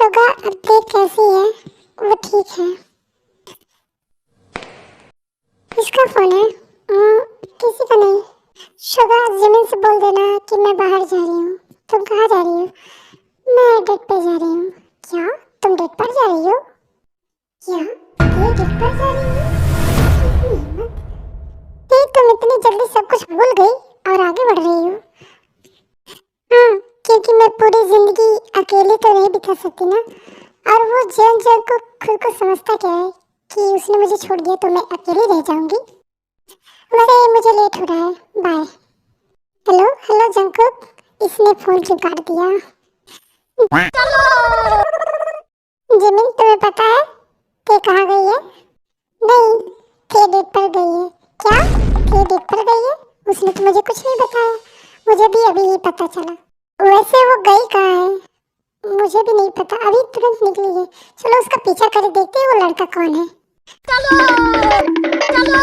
Suga अब देख कैसी है, वो ठीक है। किसका फोन है? किसी का नहीं। शुगा जिमिन से बोल देना कि मैं बाहर जा रही हूँ। तुम कहाँ जा रही हो? मैं डेट पर जा रही हूँ। क्या तुम डेट पर जा रही हो? क्या ये डेट पर जा रही हो? तुम इतनी जल्दी सब कुछ भूल गई और आगे बढ़ रही हो। हाँ, क्योंकि मैं पूरी जिंदगी अकेले तो नहीं बिता सकती ना। और वो जन को खुद को समझता क्या है कि उसने मुझे छोड़ दिया तो मैं अकेली रह जाऊंगी। वैसे मुझे लेट हो रहा है, बाय। हेलो हेलो जंकुक, इसने फोन क्यों काट दिया? जिमिन तुम्हें पता है कि कहाँ गई है? नहीं, के डेट पर गई है। क्या के डेट पर गई है? उसने तो मुझे कुछ नहीं बताया, मुझे भी अभी ही पता चला। वैसे वो गई कहाँ है? मुझे भी नहीं पता, अभी तुरंत निकली है। चलो उसका पीछा कर देखते हैं वो लड़का कौन है। चलो चलो।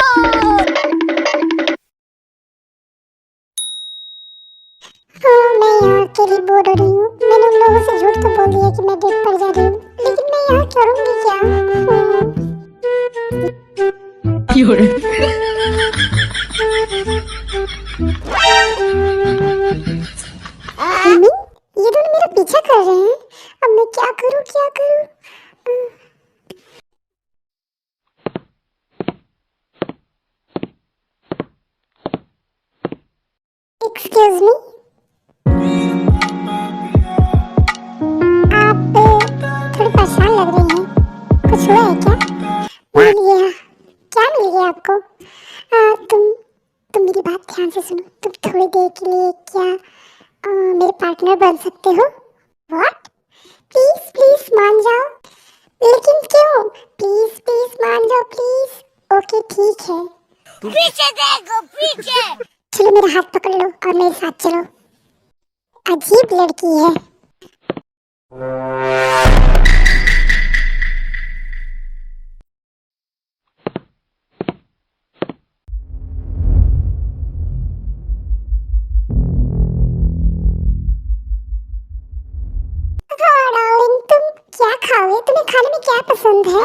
मैं यहाँ अकेली बोर हो रही हूँ। मैंने उन लोगों से झूठ तो बोल दिया कि मैं डेट पर जा रही हूँ, लेकिन मैं यहाँ करूँगी क्या? ये दोनों मेरा पीछा कर रहे हैं। अब मैं क्या करूं क्या करूं? एक्सक्यूज मी, आप थोड़ी परेशान लग रही हैं। कुछ हुआ है क्या? मिल गया। क्या मिल गया आपको? तुम मेरी बात ध्यान से सुनो। तुम थोड़ी देर के लिए क्या मेरे पार्टनर बन सकते हो? व्हाट? प्लीज प्लीज मान जाओ। लेकिन क्यों? प्लीज प्लीज मान जाओ प्लीज। ओके ठीक है। पीछे देखो पीछे। चलो मेरा हाथ पकड़ लो और मेरे साथ चलो। अजीब लड़की है। तुम्हें खाने में क्या पसंद है?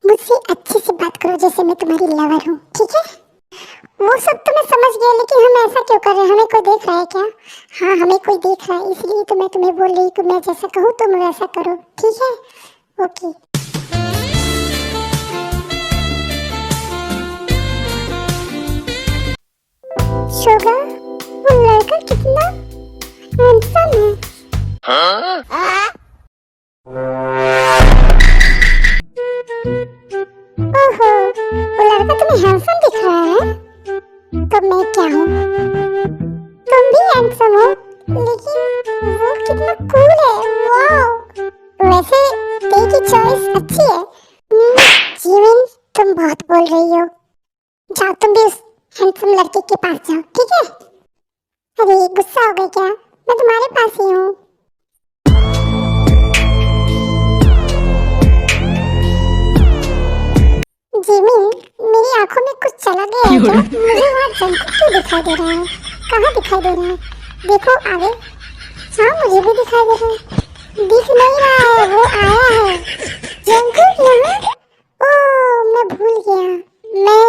मुझसे अच्छे से बात करो जैसे मैं तुम्हारी लवर हूँ, ठीक है? वो सब तो मैं समझ गया, लेकिन हम ऐसा क्यों कर रहे हैं? हमें कोई देख रहा है क्या? हाँ, हमें कोई देख रहा है, इसलिए तो मैं तुम्हें बोल रही हूँ कि मैं जैसा कहूँ तुम वैसा करो, ठीक है? ओके। शुगा, वो लड़का कितना हैंडसम है। ओहो, वो लड़का तुम्हें हैंडसम दिख रहा है? तो मैं क्या हूँ? तुम भी हैंडसम हो, लेकिन वो कितना कूल है। वाओ, वैसे तेरी चॉइस अच्छी है। जीवन, तुम बहुत बोल रही हो। जाओ तुम भी उस हैंडसम लड़के के पास जाओ, ठीक है? अरे गुस्सा हो गए क्या? मैं तुम्हारे पास ही हूँ। जिमिन, मेरी आंखों में कुछ चला गया है क्या? मुझे वहाँ जंकुक क्यों दिखाई दे रहा है? कहाँ दिखाई दे रहा है? देखो आगे। हाँ, मुझे भी दिखाई दे रहा है। दिख नहीं रहा है, वो आया है। जंकुक यहाँ? ओह, मैं भूल गया। मैं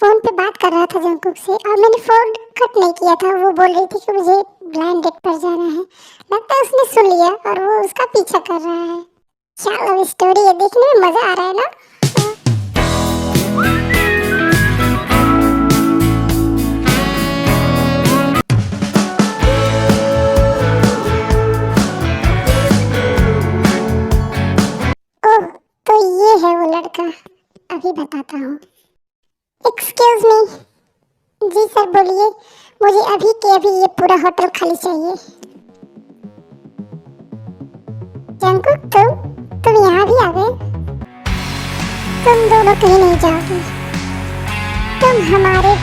फोन पे बात कर रहा था जंकुक से और मैंने फोन कट नहीं किया था। वो बोल रही थी कि मुझे ब्लाइंड डेट पर जाना है। लगता है उसने सुन लिया और वो उसका पीछा कर रहा है। क्या लव स्टोरी है, देखने में मजा आ रहा है ना? है वो लड़का, अभी बताता हूँ। Excuse me. जी सर बोलिए। मुझे अभी के अभी ये पूरा होटल खाली चाहिए। जंकुक, तुम यहाँ भी आ गए? तुम दोनों कहीं नहीं जाओगे। तुम हमारे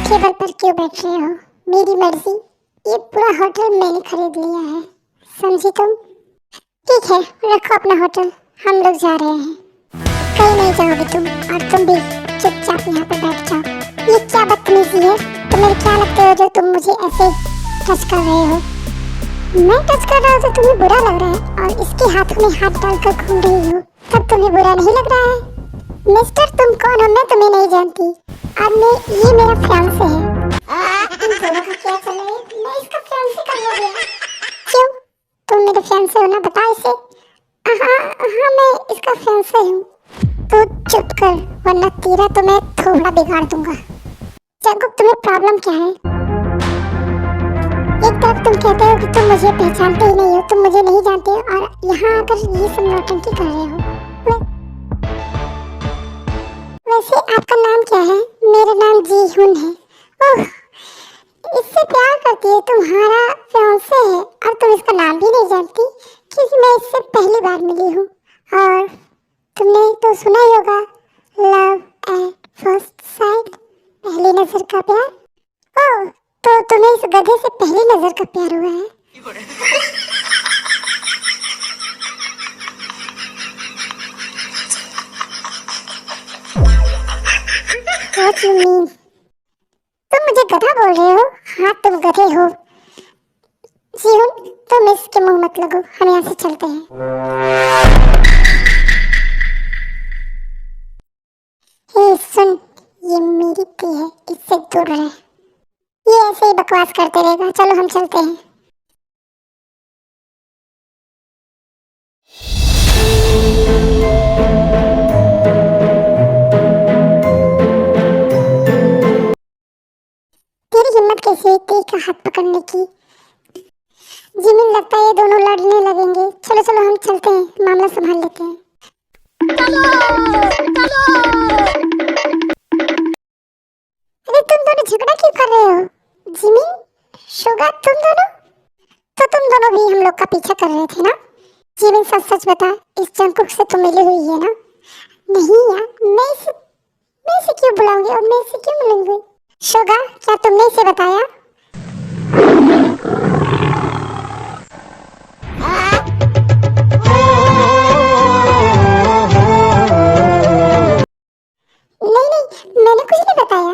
टेबल पर क्यों बैठ रहे हो? मेरी मर्जी। ये पूरा होटल मैंने खरीद लिया है, समझी तुम? ठीक है, रखो अपना होटल, हम लोग जा रहे हैं। कहीं नहीं जाओगे तुम, और तुम भी चुपचाप यहाँ पर बैठ जाओ। ये क्या बदतमीजी है? तुम मेरे क्या लगते हो जो तुम मुझे ऐसे टच कर रहे हो? मैं टच कर रहा हूँ तो तुम्हें बुरा लग रहा है, और इसके हाथों में हाथ डालकर घूम रही हो तब तुम्हें बुरा नहीं लग रहा है? मिस्टर, तुम कौन हो मैं तुम्हें नहीं जानती और ये मेरा फियांसे है। तुम दोनों का क्या चल रहा है? मैं इसका फियांसे कब हो गया? क्यों, तुम मेरे फियांसे हो ना, बता इसे। हाँ मैं इसका फियांसे हूँ। तो चुप कर वरना तेरा तो मैं थोड़ा बिगाड़ दूंगा। जंकुक, तुम्हें प्रॉब्लम क्या है? एक तरफ तुम कहते हो कि तुम मुझे पहचानते ही नहीं हो, तुम मुझे नहीं जानते और यहाँ आकर ये सब नौटंकी कर रहे हो। वैसे आपका नाम क्या है? मेरा नाम जीहुन है। ओह, इससे प्यार करती है, तुम्हारा फियांसे है और तुम इसका नाम भी नहीं जानती क्योंकि मैं इससे पहली बार मिली हूँ। और तुमने तो सुना ही होगा, लव एट फर्स्ट साइट, पहली नजर का प्यार। ओह, तो तुम्हें इस गधे से पहली नजर का प्यार हुआ है? What you mean? तुम मुझे गधा बोल रहे हो? हाँ तुम गधे हो। जीहुन, तुम इसके मुंह मत लगो, हम यहाँ से चलते हैं। हे सुन, ये मेरी ती है, इससे दूर रहे। ये ऐसे ही बकवास करते रहेगा, चलो हम चलते हैं। तेरी हिम्मत कैसे हुई ती का हाथ पकड़ने की? जिमिन, लगता है ये दोनों लड़ने लगेंगे। चलो चलो हम चलते हैं, मामला संभाल लेते हैं। अरे तुम दोनों झगड़ा क्यों कर रहे हो? जिमिन, शुगा, तुम दोनों भी हम लोग का पीछा कर रहे थे ना? जिमिन, सच सच बता, इस जंकुक से तुम मिली हुई है ना? नहीं यार, मैं इसे क्यों बुलाऊंगी और मैं इसे क्यों मिलूंगी? शुगा, क्या तुमने इसे बताया? नहीं, मैंने कुछ नहीं बताया।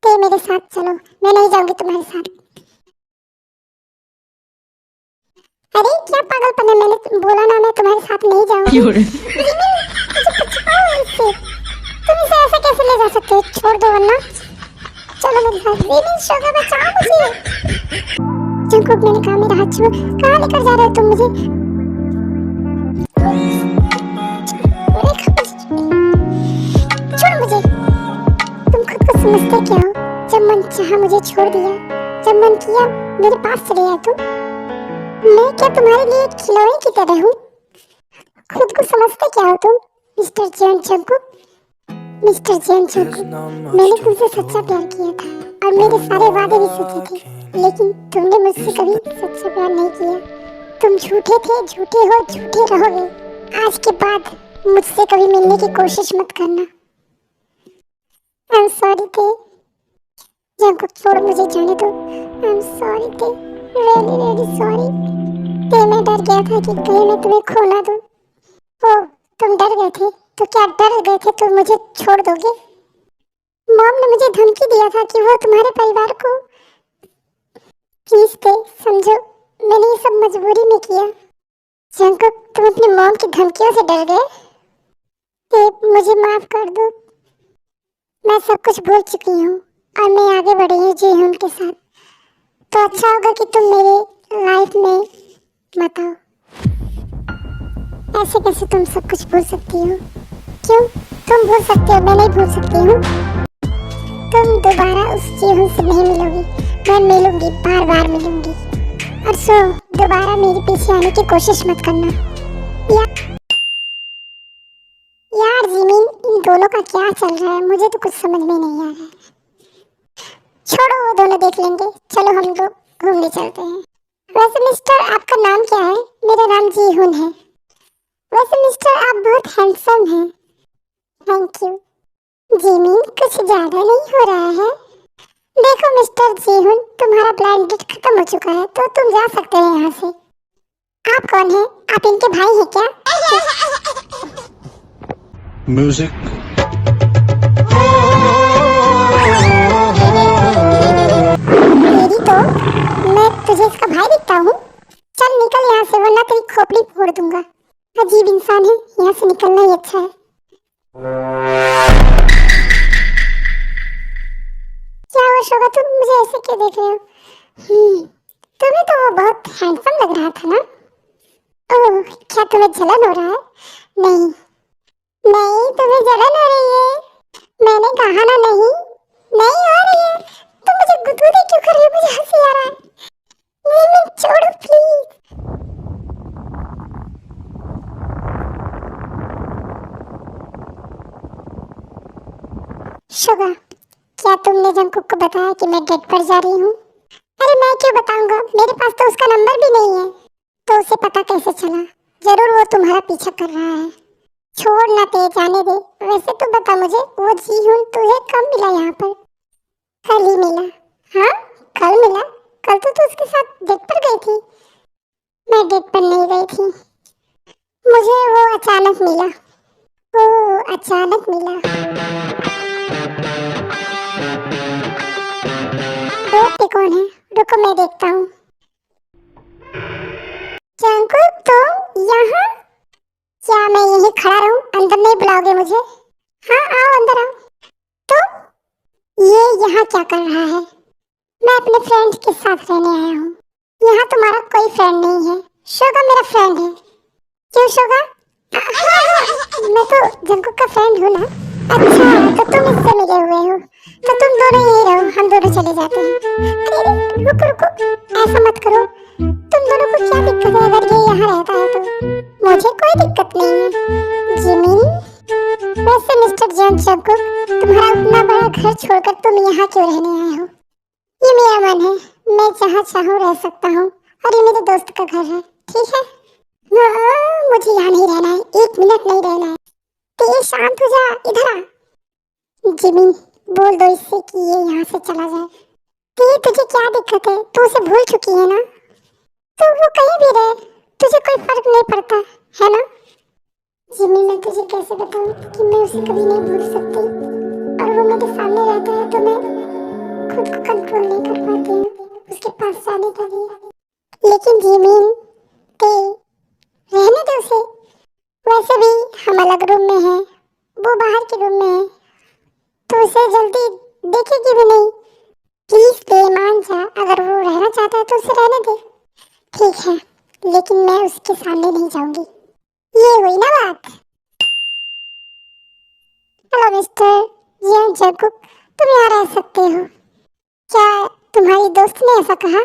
ते मेरे साथ चलो, मैं नहीं जाऊंगी तुम्हारे साथ। अरे क्या पागलपन है, मैंने बोला ना मैं तुम्हारे साथ नहीं जाऊंगी। तुम इसे ऐसे कैसे ले जा सकते हो? छोड़ दो वरना। चलो मेरे साथ। जीमिन, शुगा, बचाओ मुझे। जंकुक, मैंने कहा मेरा हाथ छोड़ो। कहाँ लेकर जा रहे हो तुम मुझे? छोड़ मुझे। तुम खुद को समझते क्या हो? जब मन चाहा मुझे छोड़ दिया, जब मन किया मेरे पास चले आए तुम। मैं क्या तुम्हारे लिए खिलौने की तरह हूँ? खुद को समझते क्या हो तुम, Mister Jeon Jungkook? Mister Jeon Jungkook, मैंने तुमसे सच्चा प्यार किया था और मेरे सारे वादे भी सच्चे थे, लेकिन तुमने मुझसे कभी सच्चा प्यार नहीं किया। तुम झूठे थे, झूठे हो, झूठे रहोगे। आज के बाद मुझसे कभी मिलने की कोशिश मत करना। आई एम सॉरी ते। जंकुक, छोड़ मुझे, जाने दो। आई एम सॉरी ते, रियली सॉरी ते। मैं डर गया था कि कहीं मैं तुम्हें खो ना दूं। ओह, तुम डर गए थे? तो क्या डर गए थे तो मुझे छोड़ दोगे? मॉम ने मुझे धमकी दिया था कि वो तुम्हारे परिवार को। प्लीज ते, समझो, मैंने ये सब मजबूरी में किया। जंकुक, तुम अपनी मॉम की धमकियों से डर गए? ते, मुझे माफ कर दो, मैं सब कुछ भूल चुकी हूँ और मैं आगे बढ़ी हूँ जीहुन के साथ। तो अच्छा होगा कि तुम मेरे लाइफ में मत आओ। ऐसे कैसे तुम सब कुछ भूल सकती हो? क्यों, तुम भूल सकते हो, मैं नहीं भूल सकती हूँ? तुम दोबारा उस जीहुन से नहीं मिलोगी, मैं मिलूंगी, बार बार मिलूंगी। और सो दोबारा मेरे पीछे आने की कोशिश मत करना। यार जिमिन, इन दोनों का क्या चल रहा है? मुझे तो कुछ समझ में नहीं आ रहा है। छोड़ो, वो दोनों देख लेंगे, चलो हम लोग घूमने चलते हैं। वैसे मिस्टर, आपका नाम क्या है? मेरा नाम जीहुन है। वैसे मिस्टर, आप बहुत हैंडसम हैं। Thank you. जिमिन, कुछ ज्यादा नहीं हो रहा है? देखो मिस्टर जीहुन, तुम्हारा ब्लाइंड डेट खत्म हो चुका है, तो तुम जा सकते हैं यहाँ से। आप कौन हैं? आप इनके भाई हैं क्या? म्यूजिक। मेरी तो, मैं तुझे इसका भाई दिखता हूँ। चल निकल यहाँ से वरना तेरी खोपड़ी फोड़ दूंगा। अजीब इंसान है, यहाँ से निकलना ही अच्छा है। क्या हुआ शोभा, तुम मुझे ऐसे क्यों देख रहे हो? तुम्हें तो वो बहुत हैंडसम लग रहा था ना। ओह, क्या तुम्हें जलन हो रहा है? नहीं नहीं, तुम्हें जलन हो रही है? मैंने कहा ना नहीं। नहीं हो रही है। तुम मुझे गुदगुदी क्यों कर रही हो? मुझे हंसी आ रहा है। नहीं मैं छोड़ो प्लीज। शुगा, क्या तुमने जंकुक को बताया कि मैं डेट पर जा रही हूँ? अरे मैं क्यों बताऊंगा, मेरे पास तो उसका नंबर भी नहीं है। तो उसे पता कैसे चला? जरूर वो तुम्हारा पीछा कर रहा है। छोड़ ना दे, जाने दे। वैसे तो बता मुझे, वो जीहुन तुझे कब मिला यहाँ पर? कल ही मिला। हाँ, कल मिला? कल तो तू उसके साथ डेट पर गई थी। मैं डेट पर नहीं गई थी, मुझे वो अचानक मिला। वो अचानक मिला। वो कौन है? रुको मैं देखता हूँ। जंकुक तुम यहाँ? क्या मैं यहीं खड़ा रहूं? अंदर नहीं बुलाओगे मुझे? हाँ आओ, अंदर आओ। तुम ये यहाँ क्या कर रहा है? मैं अपने फ्रेंड के साथ रहने आया हूँ। यहाँ तुम्हारा कोई फ्रेंड नहीं है। शोगा मेरा फ्रेंड है। क्यों शोगा? मैं तो जंकुक का फ्रेंड हूँ ना। अच्छा, तो तुम इससे मिले हुए हो? तो तुम दोनों यहीं रहो, हम दोनों चले जाते हैं। अरे रुको रुको, ऐसा मत करो। तुम दोनों को क्या दिक्कत है अगर ये यहाँ रहता है तो? मुझे कोई दिक्कत नहीं है। जिमिन, वैसे मिस्टर जंकुक, तुम्हारा उतना बड़ा घर छोड़कर तुम यहाँ क्यों रहने आए हो? ये मेरा मन है, मैं जहाँ चाहूँ रह सकता हूँ, और ये मेरे दोस्त का घर है, ठीक है? मुझे यहाँ नहीं रहना है, एक मिनट नहीं रहना है। तो ये शांत हो जा, इधर आ। जिमिन, बोल दो इससे कि ये यहाँ से चला जाए। तो ये तुझे क्या दिक्कत है? तू उसे भूल चुकी है ना? तो वो कहीं भी रहे, तुझे कोई फर्क नहीं पड़ता है ना? जिमिन, मैं तुझे कैसे बताऊँ कि मैं उसे कभी नहीं भूल सकती, और वो मेरे सामने रहता है तो मैं खुद को कंट्रोल नहीं कर पाती हूँ उसके पास जाने के लिए। लेकिन जिमिन, ते रहने दे उसे। वैसे भी हम अलग रूम में हैं, वो बाहर के रूम में है, तो उसे जल्दी देखेगी भी नहीं। प्लीज ते मान जा, अगर वो रहना चाहता है तो उसे रहने दे। ठीक है, लेकिन मैं उसके सामने नहीं जाऊंगी। ये हुई ना बात। हेलो मिस्टर जंकुक, तुम यहाँ रह सकते हो। क्या तुम्हारी दोस्त ने ऐसा कहा?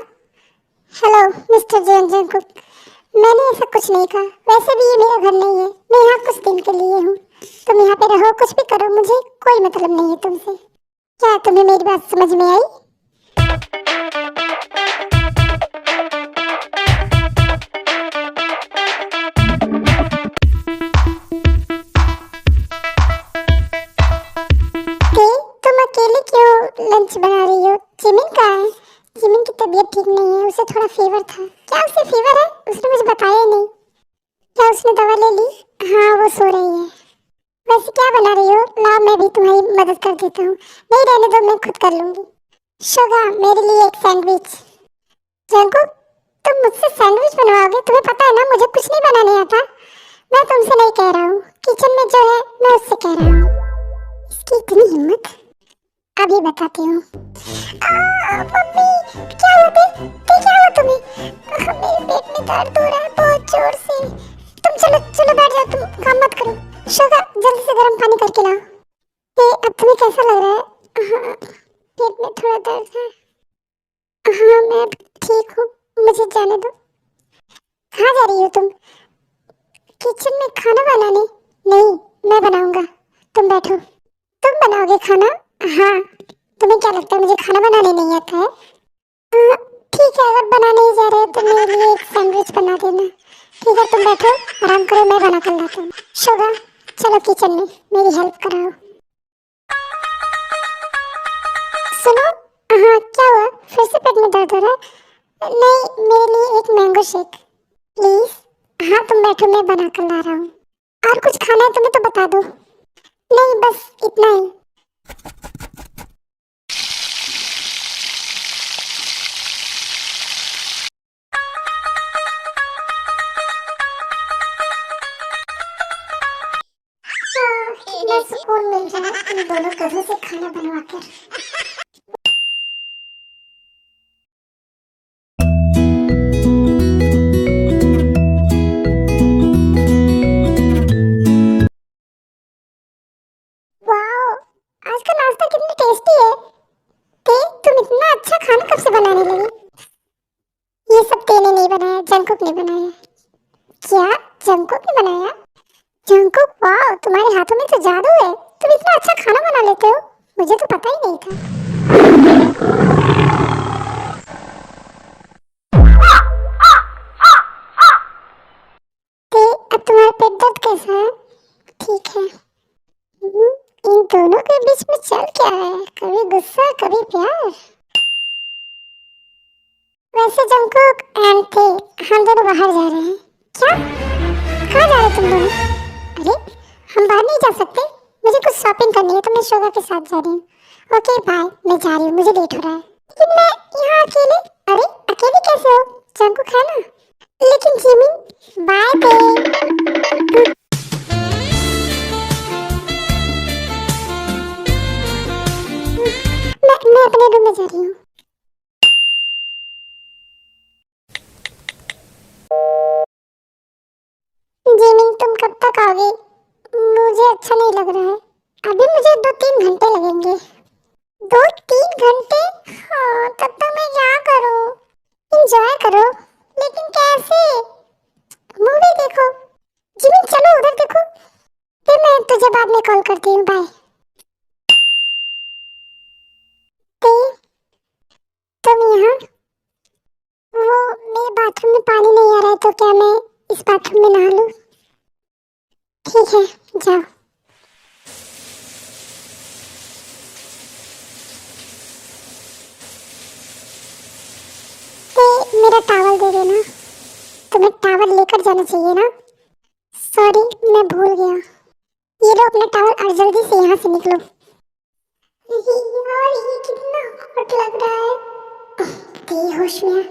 हेलो मिस्टर जंकुक, मैंने ऐसा कुछ नहीं कहा। वैसे भी ये मेरा घर नहीं है, मैं यहाँ कुछ दिन के लिए हूँ। तुम यहाँ पे रहो, कुछ भी करो, मुझे कोई मतलब नहीं है तुमसे। क्या तुम्हें मेरी बात समझ में आई? तुम अकेले क्यों लंच बना रही हो? जिमिन कहाँ है? जिमिन की तबीयत ठीक नहीं है, उसे थोड़ा फीवर था। क्या उसे फीवर है? उसने मुझे बताया नहीं। क्या उसने दवा ले ली? हाँ, वो सो रही है। वैसे क्या बना रही हो? लाओ मैं भी तुम्हारी मदद कर देता हूँ। नहीं रहने दो, मैं खुद कर लूंगी। शुगा, मेरे लिए एक सैंडविच। जंकुक, तुम मुझसे सैंडविच बनवाओगे? तुम्हें पता है ना मुझे कुछ नहीं बनाने आता। मैं तुमसे नहीं कह रहा हूँ, किचन में जो है मैं उससे कह रहा हूँ। इसकी इतनी हिम्मत, अभी बताती हूँ। मम्मी, क्या हुआ क्या हुआ तुम्हें? मेरे पेट में दर्द हो रहा है बहुत जोर से। तुम चलो चलो बैठ जाओ, तुम काम मत करो। शुगर, जल्दी से गर्म पानी करके लाओ। अब तुम्हें कैसा लग रहा है? हाँ, पेट में थोड़ा दर्द है। हाँ मैं ठीक हूँ, मुझे जाने दो। कहाँ जा रही हो तुम? किचन में खाना बनाने? नहीं, मैं बनाऊंगा, तुम बैठो। तुम बनाओगे खाना? हाँ। तुम्हें क्या लगता है मुझे खाना बनाने नहीं आता है? ठीक है, अगर बनाने ही जा रहे हो तो मेरे लिए एक सैंडविच बना देना। ठीक है, तुम बैठो, आराम करो, मैं बना कर लाता हूँ। शुगा, चलो किचन में मेरी हेल्प कराओ। सुनो, हाँ क्या हुआ? फिर से पेट में दर्द हो रहा है? नहीं, मेरे लिए एक मैंगो शेक प्लीज। हाँ तुम बैठो, मैं बना कर ला रहा हूँ। और कुछ खाना है तुम्हें तो बता दो। नहीं, बस इतना ही। मुझे सुकून मिल रहा है इन दोनों गधों से खाना बनवाकर। वाओ, आज का नाश्ता कितनी टेस्टी है। ते तुम इतना अच्छा खाना कब से बनाने लगी? ये सब तेने नहीं बनाया, जंकुक ने बनाया। क्या जंकुक ने बनाया? जंकुक, वाह तुम्हारे हाथों में तो जादू है। तुम इतना अच्छा खाना बना लेते हो, मुझे तो पता ही नहीं था। ते अब तुम्हारा पेट दर्द कैसा है? ठीक है। इन दोनों के बीच में चल क्या है? कभी गुस्सा कभी प्यार। वैसे जंकुक एंड थे, हम दोनों बाहर जा रहे हैं। क्या? कहाँ जा रहे हो तुम दोनों? अरे हम बाहर नहीं जा सकते, मुझे कुछ शॉपिंग करनी है तो मैं शोगा के साथ जा रही हूँ। ओके बाय, मैं जा रही हूँ, मुझे लेट हो रहा है। लेकिन मैं यहाँ अकेले। अरे अकेले कैसे हो? जंकुक है ना। लेकिन जिमिन, बाय बे। मैं अपने रूम में जा रही हूँ। जिमिन तुम कब तक आओगे? मुझे अच्छा नहीं लग रहा है। अभी मुझे 2-3 घंटे लगेंगे। 2-3 घंटे? हाँ तब तक मैं क्या करूँ? एंजॉय करो। लेकिन कैसे? मूवी देखो। जिमिन चलो उधर देखो। फिर मैं तुझे बाद में कॉल करती हूँ, बाय। ते तुम यहाँ? वो मेरे बाथरूम में पानी नहीं आ रहा है तो क्या मैं इस बाथरूम में नहा लूँ? ठीक है जाओ। ते मेरा टॉवल दे देना। तुम्हें टॉवल लेकर जाना चाहिए ना। सॉरी मैं भूल गया। ये लो अपना टॉवल और जल्दी से यहाँ से निकलो। यार ये कितना हॉट लग रहा है। बेहोश में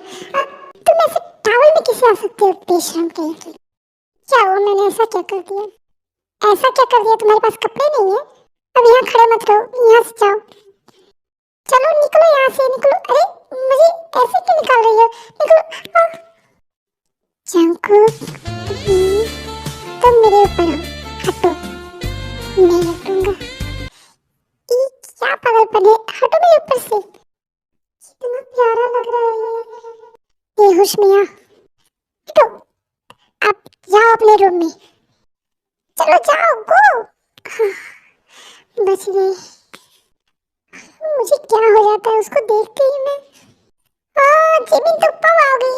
तुम ऐसे टॉवल में कैसे आ सकते हो बेशरम कहीं की? क्या हुआ, मैंने ऐसा क्या कर दिया? ऐसा क्या कर दिया? तुम्हारे पास कपड़े नहीं है? अब यहाँ खड़े मत रहो, यहाँ से जाओ। चलो निकलो यहाँ से, निकलो। अरे मुझे ऐसे क्यों निकाल रही हो? निकलो। जंकुक तुम मेरे ऊपर हो, हटो। नहीं हटूंगा। ये क्या पागलपन है? हटो मेरे ऊपर से। कितना प्यारा लग रहा है ये। बेहोश मियाँ, हटो। अब जाओ अपने रूम में। चलो जाओ, गो। हाँ, बच गए। मुझे क्या हो जाता है उसको देखते ही मैं। जिमिन तुम कब आओगी?